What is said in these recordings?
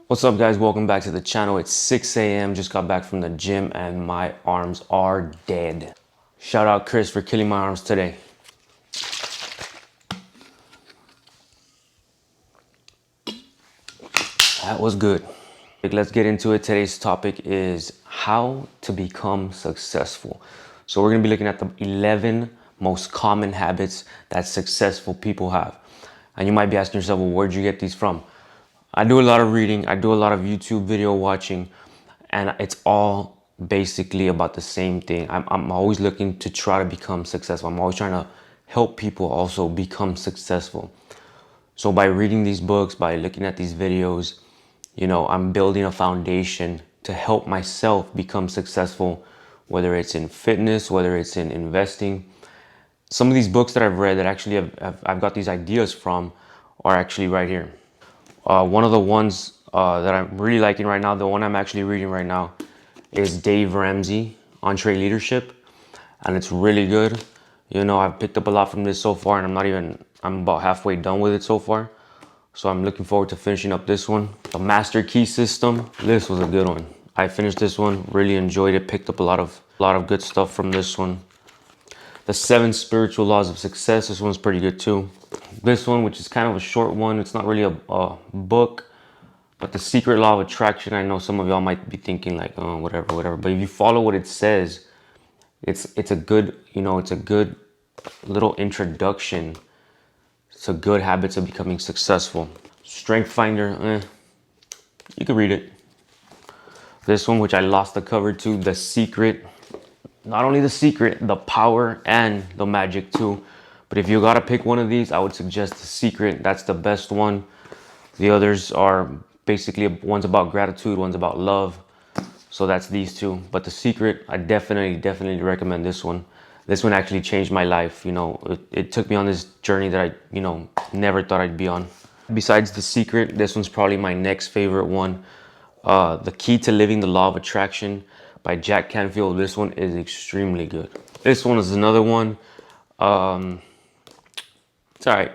What's up, guys? Welcome back to the channel. It's 6 a.m. Just got back from the gym and my arms are dead. Shout out Chris for killing my arms today. That was good. Let's get into it. Today's topic is how to become successful. So we're going to be looking at the 11 most common habits that successful people have. And you might be asking yourself, well, where'd you get these from? I do a lot of reading. I do a lot of YouTube video watching, and it's all basically about the same thing. I'm always looking to try to become successful. I'm always trying to help people also become successful. So by reading these books, by looking at these videos, I'm building a foundation to help myself become successful, whether it's in fitness, whether it's in investing. Some of these books that I've read that actually I've got these ideas from are actually right here. One of the ones that I'm really liking right now, the one I'm actually reading right now, is Dave Ramsey, Entree Leadership, and it's really good. I've picked up a lot from this so far, and I'm about halfway done with it so far. So I'm looking forward to finishing up this one. The Master Key System, this was a good one. I finished this one, really enjoyed it, picked up a lot of good stuff from this one. The 7 Spiritual Laws of Success, this one's pretty good too. This one, which is kind of a short one, it's not really a book, but The Secret Law of Attraction, I know some of y'all might be thinking like, oh, whatever. But if you follow what it says, it's a good, it's a good little introduction to good habits of becoming successful. Strength Finder, you can read it. This one, which I lost the cover to, The Secret. Not only The Secret, The Power, and The Magic too. But if you gotta pick one of these, I would suggest The Secret. That's the best one. The others are basically, one's about gratitude, one's about love. So that's these two. But The Secret, I definitely recommend this one. This one actually changed my life. It took me on this journey that I, never thought I'd be on. Besides The Secret, this one's probably my next favorite one. The Key to Living the Law of Attraction by Jack Canfield. This one is extremely good. This one is another one. It's all right.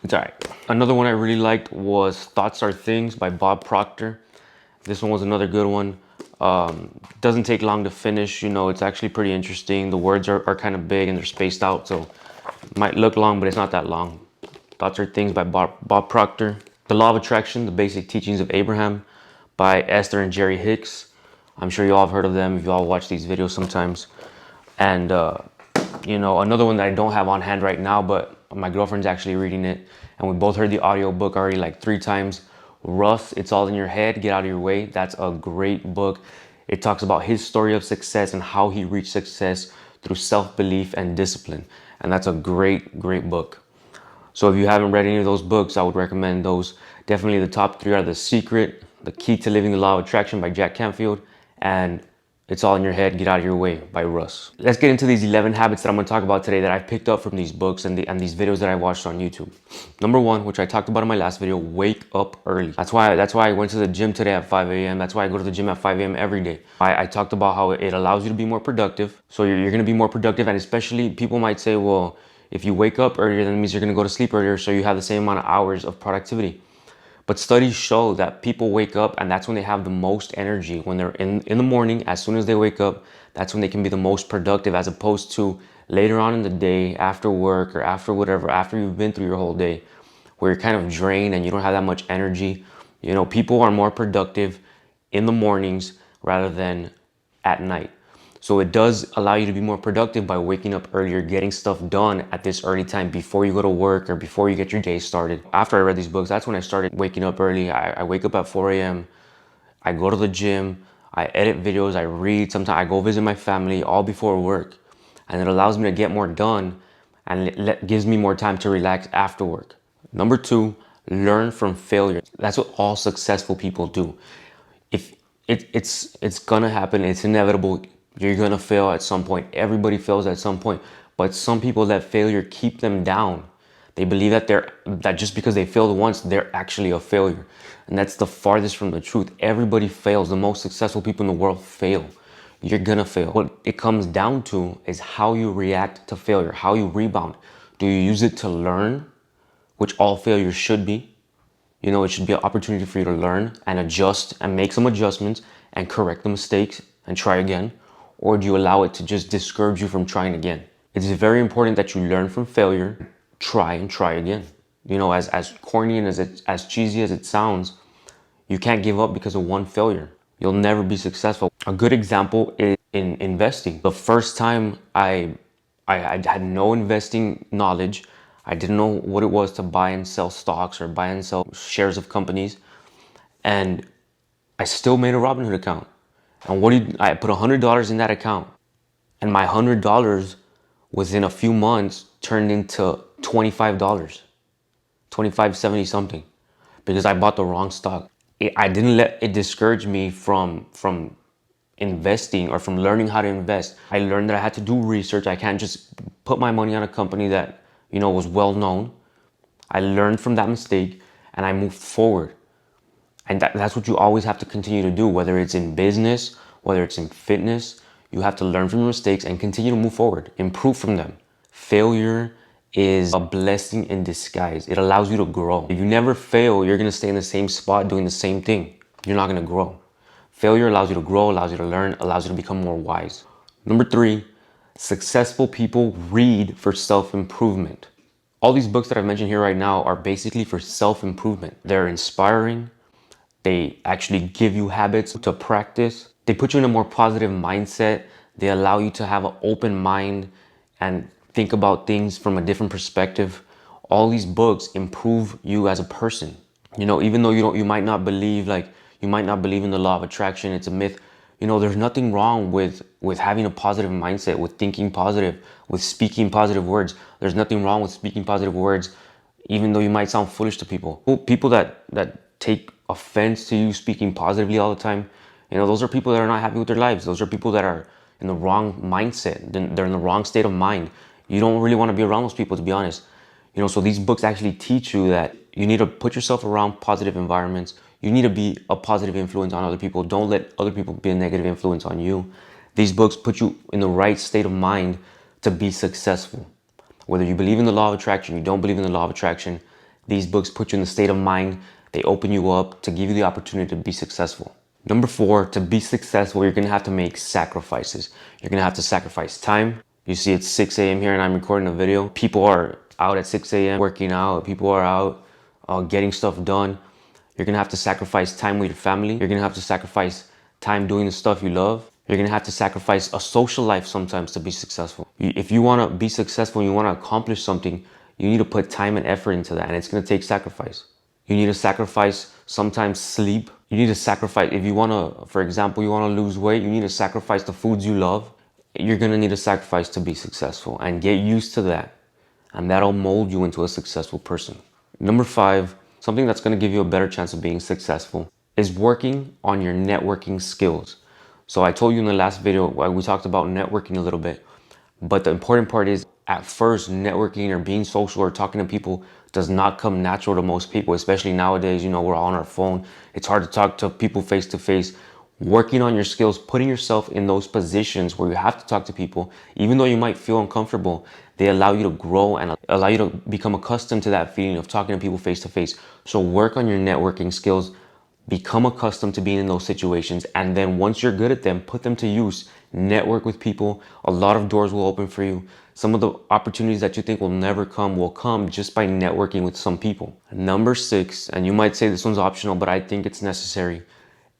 It's all right. Another one I really liked was Thoughts Are Things by Bob Proctor. This one was another good one. Doesn't take long to finish. It's actually pretty interesting. The words are kind of big and they're spaced out, so it might look long, but it's not that long. Thoughts Are Things by Bob Proctor. The Law of Attraction, The Basic Teachings of Abraham by Esther and Jerry Hicks. I'm sure you all have heard of them if you all watch these videos sometimes. And, another one that I don't have on hand right now, but my girlfriend's actually reading it. And we both heard the audio book already like 3 times. Russ, It's All in Your Head, Get Out of Your Way. That's a great book. It talks about his story of success and how he reached success through self-belief and discipline. And that's a great book. So if you haven't read any of those books, I would recommend those. Definitely the top 3 are The Secret, The Key to Living the Law of Attraction by Jack Canfield, and It's All in Your Head, Get Out of Your Way by Russ. Let's get into these 11 habits that I'm going to talk about today that I've picked up from these books and these videos that I watched on YouTube. Number 1, which I talked about in my last video, wake up early. That's why I went to the gym today at 5 a.m. That's why I go to the gym at 5 a.m. every day. I talked about how it allows you to be more productive. So you're going to be more productive, and especially people might say, well, if you wake up earlier, then it means you're going to go to sleep earlier, so you have the same amount of hours of productivity. But studies show that people wake up and that's when they have the most energy. When they're in the morning, as soon as they wake up, that's when they can be the most productive, as opposed to later on in the day, after work or after whatever, after you've been through your whole day, where you're kind of drained and you don't have that much energy. People are more productive in the mornings rather than at night. So it does allow you to be more productive by waking up earlier, getting stuff done at this early time before you go to work or before you get your day started. After I read these books, that's when I started waking up early. I wake up at 4 a.m. I go to the gym, I edit videos, I read, sometimes I go visit my family all before work. And it allows me to get more done, and it gives me more time to relax after work. Number 2, learn from failure. That's what all successful people do. If it's gonna happen, it's inevitable. You're gonna fail at some point. Everybody fails at some point. But some people, let failure keep them down. They believe that just because they failed once, they're actually a failure. And that's the farthest from the truth. Everybody fails. The most successful people in the world fail. You're gonna fail. What it comes down to is how you react to failure, how you rebound. Do you use it to learn, which all failures should be? You know, it should be an opportunity for you to learn and adjust and make some adjustments and correct the mistakes and try again. Or do you allow it to just discourage you from trying again? It's very important that you learn from failure, try and try again. You know, as corny and as cheesy as it sounds, you can't give up because of one failure. You'll never be successful. A good example is in investing. The first time I had no investing knowledge. I didn't know what it was to buy and sell stocks or buy and sell shares of companies. And I still made a Robinhood account. And I put $100 in that account. And my $100 within a few months turned into $25, 25.70 something, because I bought the wrong stock. I didn't let it discourage me from investing or from learning how to invest. I learned that I had to do research. I can't just put my money on a company that, you know, was well known. I learned from that mistake and I moved forward. And that's what you always have to continue to do, whether it's in business, whether it's in fitness. You have to learn from your mistakes and continue to move forward, improve from them. Failure is a blessing in disguise. It allows you to grow. If you never fail, you're gonna stay in the same spot doing the same thing. You're not gonna grow. Failure allows you to grow, allows you to learn, allows you to become more wise. Number 3, successful people read for self-improvement. All these books that I've mentioned here right now are basically for self-improvement. They're inspiring. They actually give you habits to practice. They put you in a more positive mindset. They allow you to have an open mind and think about things from a different perspective. All these books improve you as a person. You know, even though you might not believe, you might not believe in the law of attraction, it's a myth. You know, there's nothing wrong with having a positive mindset, with thinking positive, with speaking positive words. There's nothing wrong with speaking positive words, even though you might sound foolish to people. People that take offense to you speaking positively all the time, you know, those are people that are not happy with their lives. Those are people that are in the wrong mindset. They're in the wrong state of mind. You don't really want to be around those people, to be honest. You know, so these books actually teach you that you need to put yourself around positive environments. You need to be a positive influence on other people. Don't let other people be a negative influence on you. These books put you in the right state of mind to be successful. Whether you believe in the law of attraction, you don't believe in the law of attraction, these books put you in the state of mind. They open you up to give you the opportunity to be successful. Number 4, to be successful, you're gonna have to make sacrifices. You're gonna have to sacrifice time. You see it's 6 a.m. here and I'm recording a video. People are out at 6 a.m. working out. People are out getting stuff done. You're gonna have to sacrifice time with your family. You're gonna have to sacrifice time doing the stuff you love. You're gonna have to sacrifice a social life sometimes to be successful. If you wanna be successful and you wanna accomplish something, you need to put time and effort into that, and it's gonna take sacrifice. You need to sacrifice sometimes sleep. You need to sacrifice, if you wanna, for example, you wanna lose weight, you need to sacrifice the foods you love. You're gonna need a sacrifice to be successful, and get used to that. And that'll mold you into a successful person. Number 5, something that's gonna give you a better chance of being successful is working on your networking skills. So I told you in the last video, we talked about networking a little bit, but the important part is at first, networking or being social or talking to people does not come natural to most people, especially nowadays. You know, we're all on our phone. It's hard to talk to people face to face. Working on your skills, putting yourself in those positions where you have to talk to people, even though you might feel uncomfortable, they allow you to grow and allow you to become accustomed to that feeling of talking to people face to face. So work on your networking skills, become accustomed to being in those situations, and then once you're good at them, put them to use. Network with people. A lot of doors will open for you. Some of the opportunities that you think will come just by networking with some people. Number 6, and you might say this one's optional, but I think it's necessary.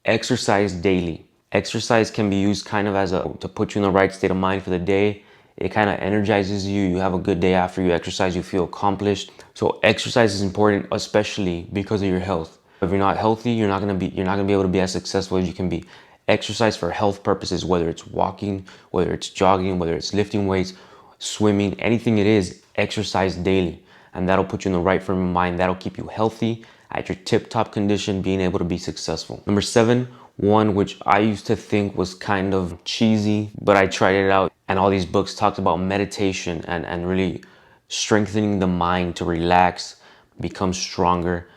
Exercise daily. Exercise can be used kind of to put you in the right state of mind for the day. It kind of energizes you. You have a good day after you exercise. You feel accomplished. So exercise is important, especially because of your health. If you're not healthy, you're not gonna be able to be as successful as you can be. Exercise for health purposes, whether it's walking, whether it's jogging, whether it's lifting weights, swimming, anything it is, exercise daily. And that'll put you in the right frame of mind. That'll keep you healthy, at your tip-top condition, being able to be successful. Number 7, one which I used to think was kind of cheesy, but I tried it out, and all these books talked about meditation and really strengthening the mind to relax, become stronger.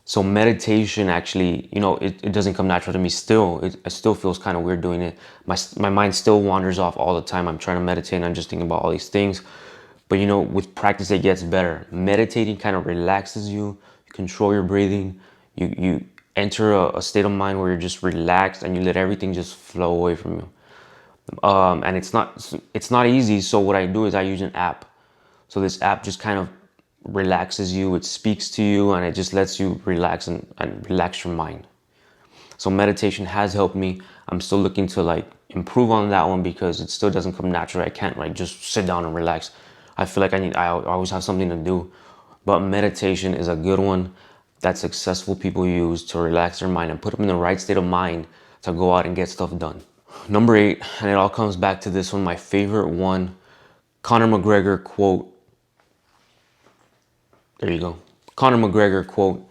So meditation actually, you know, it doesn't come natural to me still. It still feels kind of weird doing it. My mind still wanders off all the time. I'm trying to meditate and I'm just thinking about all these things. But you know, with practice, it gets better. Meditating kind of relaxes you. You control your breathing. You enter a state of mind where you're just relaxed and you let everything just flow away from you. And it's not easy. So what I do is I use an app. So this app just kind of relaxes you. It speaks to you and it just lets you relax and relax your mind. So meditation has helped me. I'm still looking to like improve on that one because it still doesn't come naturally. I can't like just sit down and relax. I feel like I always have something to do. But meditation is a good one that successful people use to relax their mind and put them in the right state of mind to go out and get stuff done. Number 8, and it all comes back to this one, my favorite one, Conor McGregor quote. There you go. Conor McGregor quote,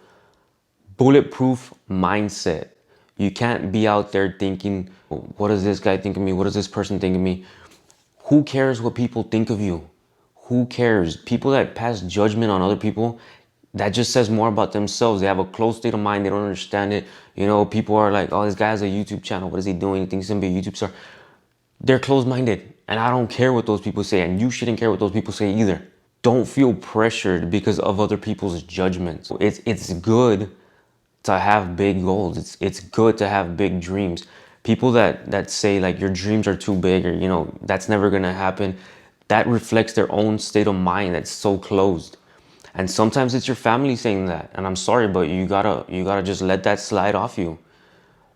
bulletproof mindset. You can't be out there thinking, what does this guy think of me? What does this person think of me? Who cares what people think of you? Who cares? People that pass judgment on other people, that just says more about themselves. They have a closed state of mind. They don't understand it. You know, people are like, oh, this guy has a YouTube channel. What is he doing? He thinks he's going to be a YouTube star. They're closed-minded. And I don't care what those people say. And you shouldn't care what those people say either. Don't feel pressured because of other people's judgments. It's good to have big goals. It's good to have big dreams. People that say like your dreams are too big, or you know that's never gonna happen, that reflects their own state of mind that's so closed. And sometimes it's your family saying that, and I'm sorry, but you gotta just let that slide off you.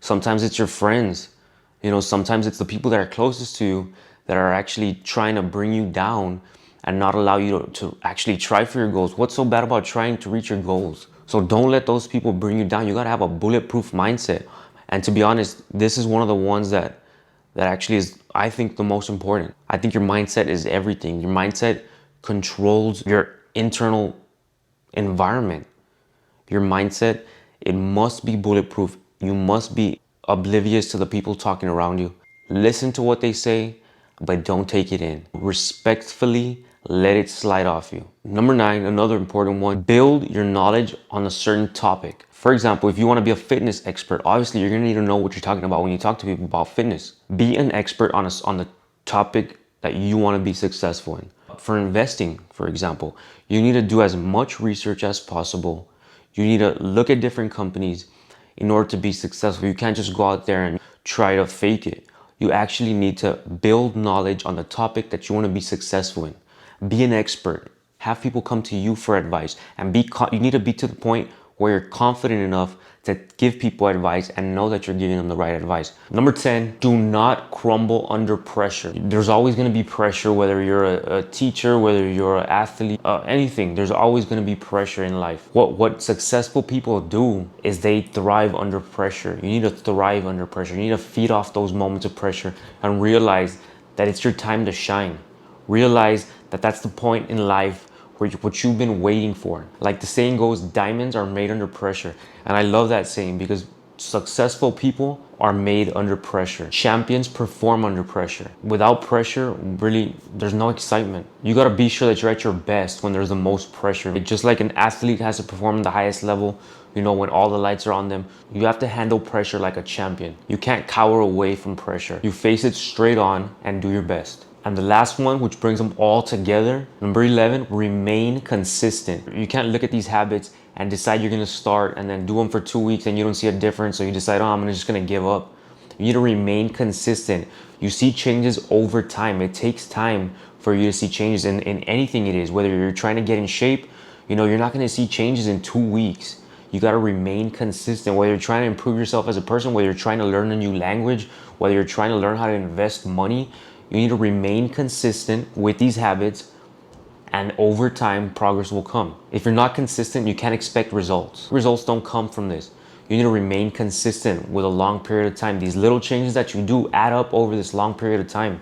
Sometimes it's your friends. You know, sometimes it's the people that are closest to you that are actually trying to bring you down and not allow you to actually try for your goals. What's so bad about trying to reach your goals? So don't let those people bring you down. You gotta have a bulletproof mindset. And to be honest, this is one of the ones that actually is, I think, the most important. I think your mindset is everything. Your mindset controls your internal environment. Your mindset, it must be bulletproof. You must be oblivious to the people talking around you. Listen to what they say, but don't take it in. Respectfully, let it slide off you. Number 9, another important one, build your knowledge on a certain topic. For example, if you want to be a fitness expert, obviously you're going to need to know what you're talking about when you talk to people about fitness. Be an expert on the topic that you want to be successful in. For investing, for example, you need to do as much research as possible. You need to look at different companies in order to be successful. You can't just go out there and try to fake it. You actually need to build knowledge on the topic that you want to be successful in. Be an expert. Have people come to you for advice, and you need to be to the point where you're confident enough to give people advice and know that you're giving them the right advice. Number 10, do not crumble under pressure. There's always going to be pressure, whether you're a teacher, whether you're an athlete, anything. There's always going to be pressure in life. What successful people do is they thrive under pressure. You need to thrive under pressure. You need to feed off those moments of pressure and realize that it's your time to shine. Realize that that's the point in life where what you've been waiting for. Like the saying goes, diamonds are made under pressure. And I love that saying because successful people are made under pressure. Champions perform under pressure. Without pressure, really, there's no excitement. You gotta be sure that you're at your best when there's the most pressure. Just like an athlete has to perform at the highest level, you know, when all the lights are on them, you have to handle pressure like a champion. You can't cower away from pressure. You face it straight on and do your best. And the last one, which brings them all together, number 11, remain consistent. You can't look at these habits and decide you're gonna start and then do them for 2 weeks and you don't see a difference, so you decide, oh, I'm just gonna give up. You need to remain consistent. You see changes over time. It takes time for you to see changes in anything it is, whether you're trying to get in shape, you know, you're not gonna see changes in 2 weeks. You gotta remain consistent, whether you're trying to improve yourself as a person, whether you're trying to learn a new language, whether you're trying to learn how to invest money. You need to remain consistent with these habits, and over time, progress will come. If you're not consistent, you can't expect results. Results don't come from this. You need to remain consistent with a long period of time. These little changes that you do add up over this long period of time.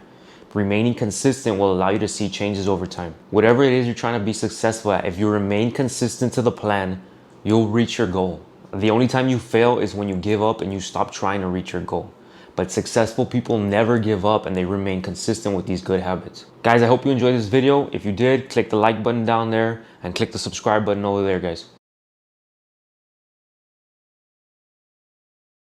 Remaining consistent will allow you to see changes over time. Whatever it is you're trying to be successful at, if you remain consistent to the plan, you'll reach your goal. The only time you fail is when you give up and you stop trying to reach your goal. But successful people never give up and they remain consistent with these good habits. Guys, I hope you enjoyed this video. If you did, click the like button down there and click the subscribe button over there, guys.